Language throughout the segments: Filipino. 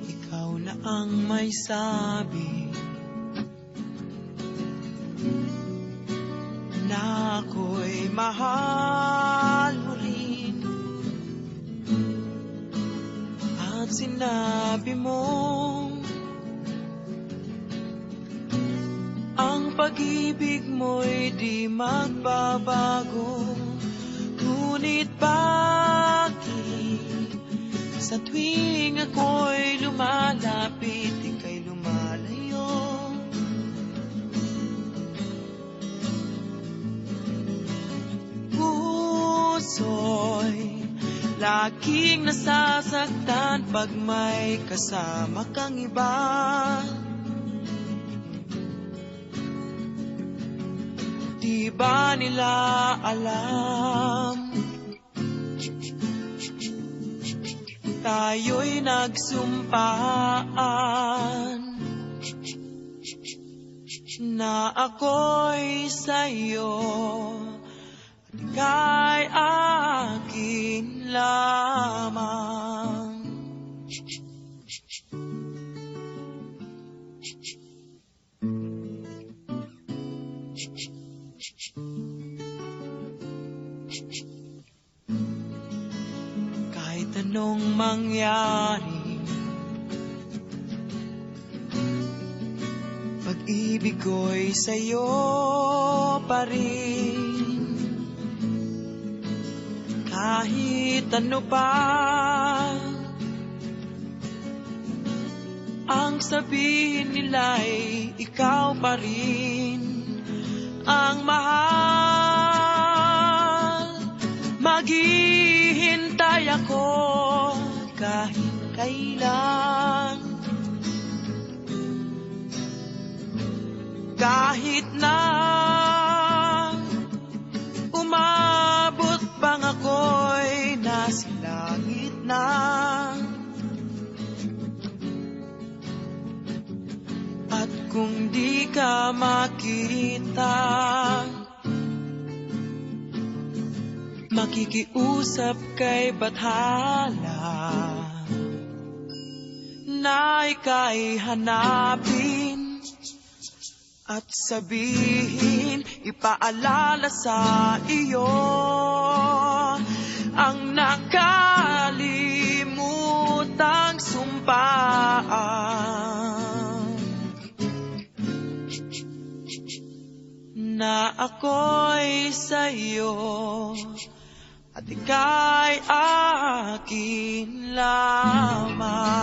Ikaw na ang may sabi na ako'y mahal mo rin, at sinabi mo ang pag-ibig mo'y di magbabago. Ngunit bakit sa tuwing ako'y lumalapit, ika'y lumalayo? Puso'y laging nasasaktan pag may kasama kang iba. Di ba nila alam tayo'y nagsumpaan na ako'y sa'yo at ika'y akin lamang. Kahit anong mangyari, pag-ibig ko'y sa'yo pa rin. Kahit ano pa ang sabihin nila'y ikaw pa rin ang mahal. Maghihintay ako kahit kailan, kahit na umabot pang ako'y nasa langit na. At kung di ka makita, makikiusap kay bathala na ika'y hanapin at sabihin, ipaalala sa iyo ang nakalimutang sumpaan na ako'y sa'yo at ika'y akin lamang.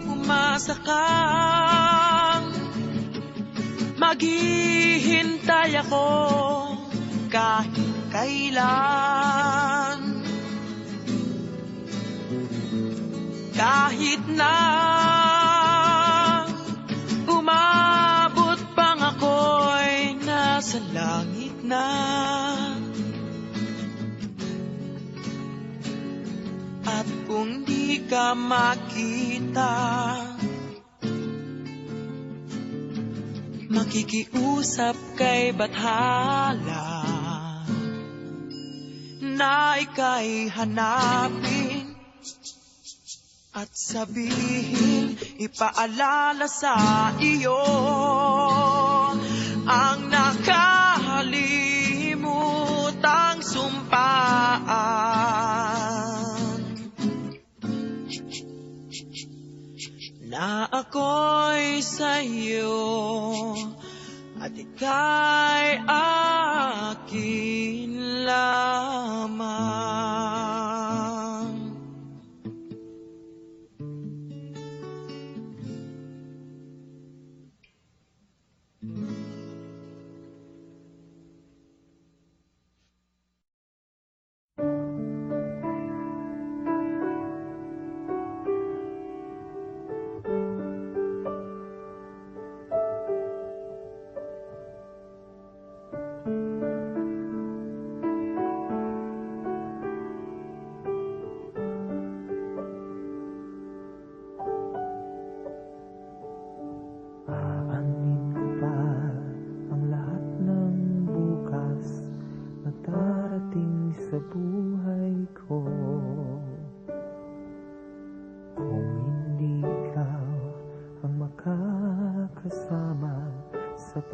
Umasa kang maghihintay ako kahit kailan, kahit na umabot pang ako'y nasa langit na. At kung di ka makita, makikiusap kay bathala na ika'y hanapin at sabihin, ipaalala sa iyo ang nakalimutang sumpaan na ako'y sa'yo at ika'y akin lamang.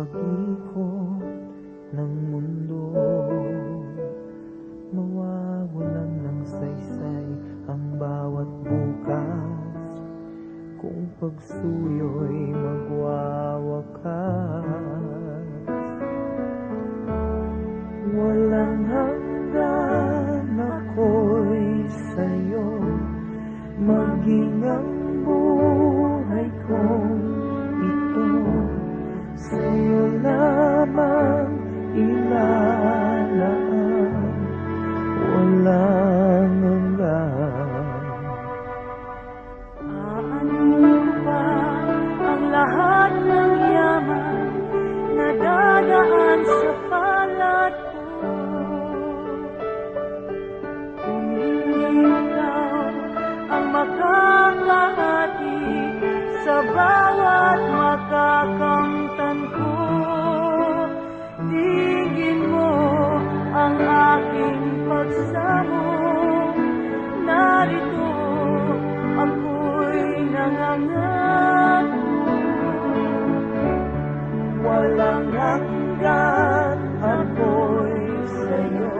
pag-ikot ng mundo. Mawawalan ng saysay ang bawat bukas kung pagsuyo'y magwawakas. Walang hanggan ako'y sa'yo, maging ang buhay kong ito sa'yo lamang ilalaan, walang hanggan. Aanin pa ang lahat ng yaman na dadaan sa palad ko, kung hindi ikaw ang makakahati sa bawat makakamtan ko. Tingin mo ang aking pagsamo, narito ako'y nangangato. Walang hanggan ako'y sa'yo,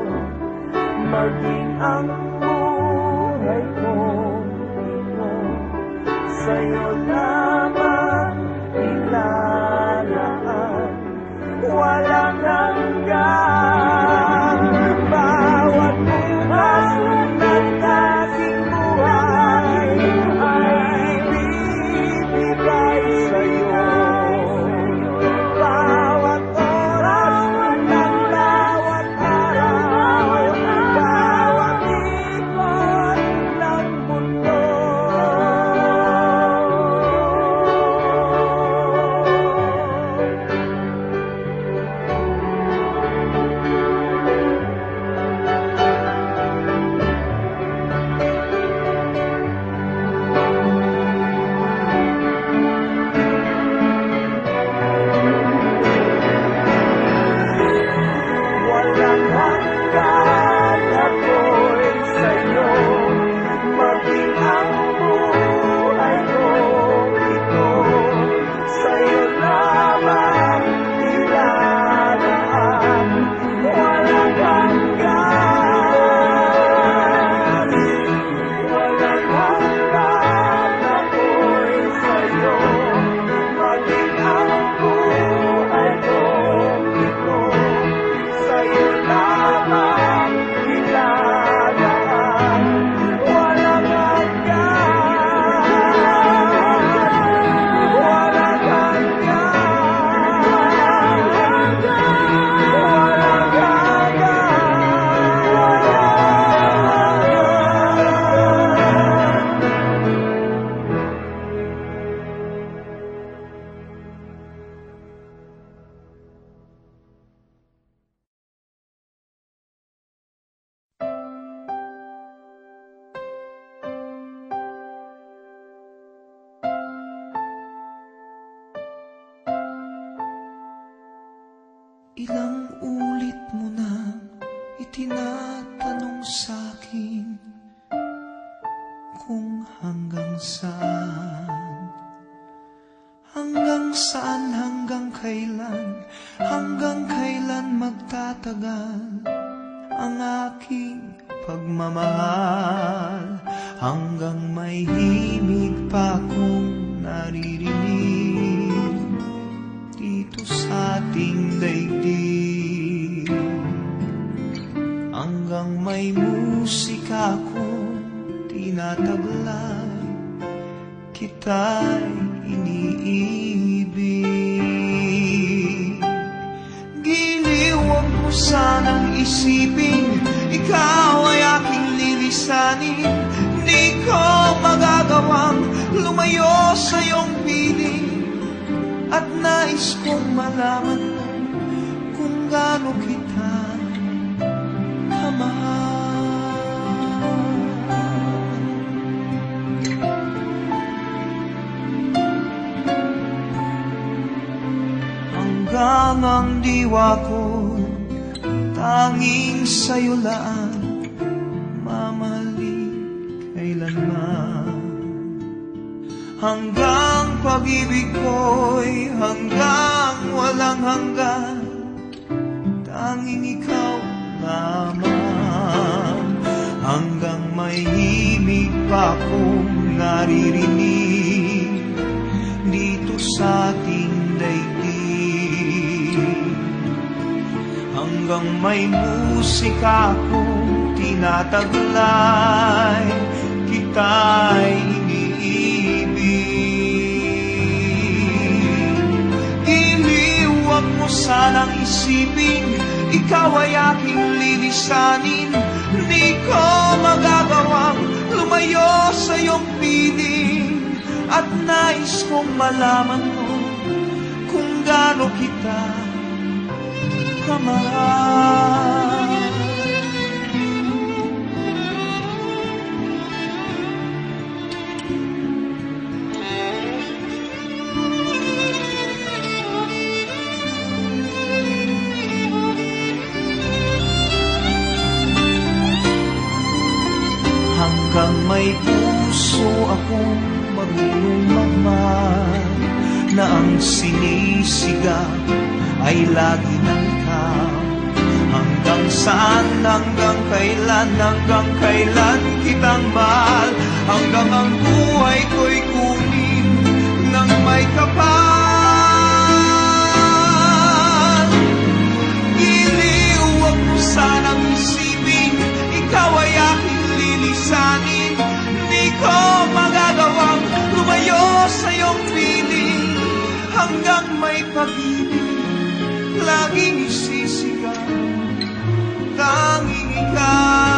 maging ang buhay kong ito sa'yo lamang ilalaan, walang hanggan. Bawat bukas ng aking buhay ay ibibigay sa'yo. Bawat oras ng bawat araw, bawat ikot ng mundo. Walang hanggan ako'y sa'yo, maging ang buhay kong ito sa'yo lamang ilalaan, walang hanggan. Walang hanggan ako'y sa'yo, maging ang buhay kong ito sa'yo lamang ilalaan, walang hanggan. Walang hanggan. Walang Ilang ulit mo na itinatanong sa'kin kung hanggang saan, hanggang kailan magtatagal ang aking pagmamahal, hanggang may himig pa akong naririnig dito sa ating daigdig, hanggang may musika akong tinataglay, kita'y iniibig. Giliw, huwag mo sanang isipin ikaw ay aking lilisanin, di ko magagawang lumayo sa iyong piling. At nais kong malaman mo kung gaano kita kamahal. Hanggang ang diwa ko tanging sa'yo lang mamahalin kailanman. hanggang pag-ibig ko'y hanggang walang hanggan. Tanging ikaw lamang, hanggang may himig pa akong naririnig dito sa ating daigdig. Hanggang may musika akong tinataglay, kita'y iniibig. Iliwag mo sanang isipin, ikaw ay aking lilisanin. Di ko magagawang lumayo sa iyong piling, at nais kong malaman mo kung gaano kita kamahal. Hanggang may puso akong marunong magmahal, na ang sinisigaw ay lagi ng ikaw. Hanggang saan, hanggang kailan kitang mahal, hanggang ang buhay ko'y kunin ng may kapal. Iliwag mo sanang isipin, ikaw ay aking lilisanin. Di ko magagawang lumayo sa iyong piling, hanggang may pag-ibig laging isisigaw. Tanging ikaw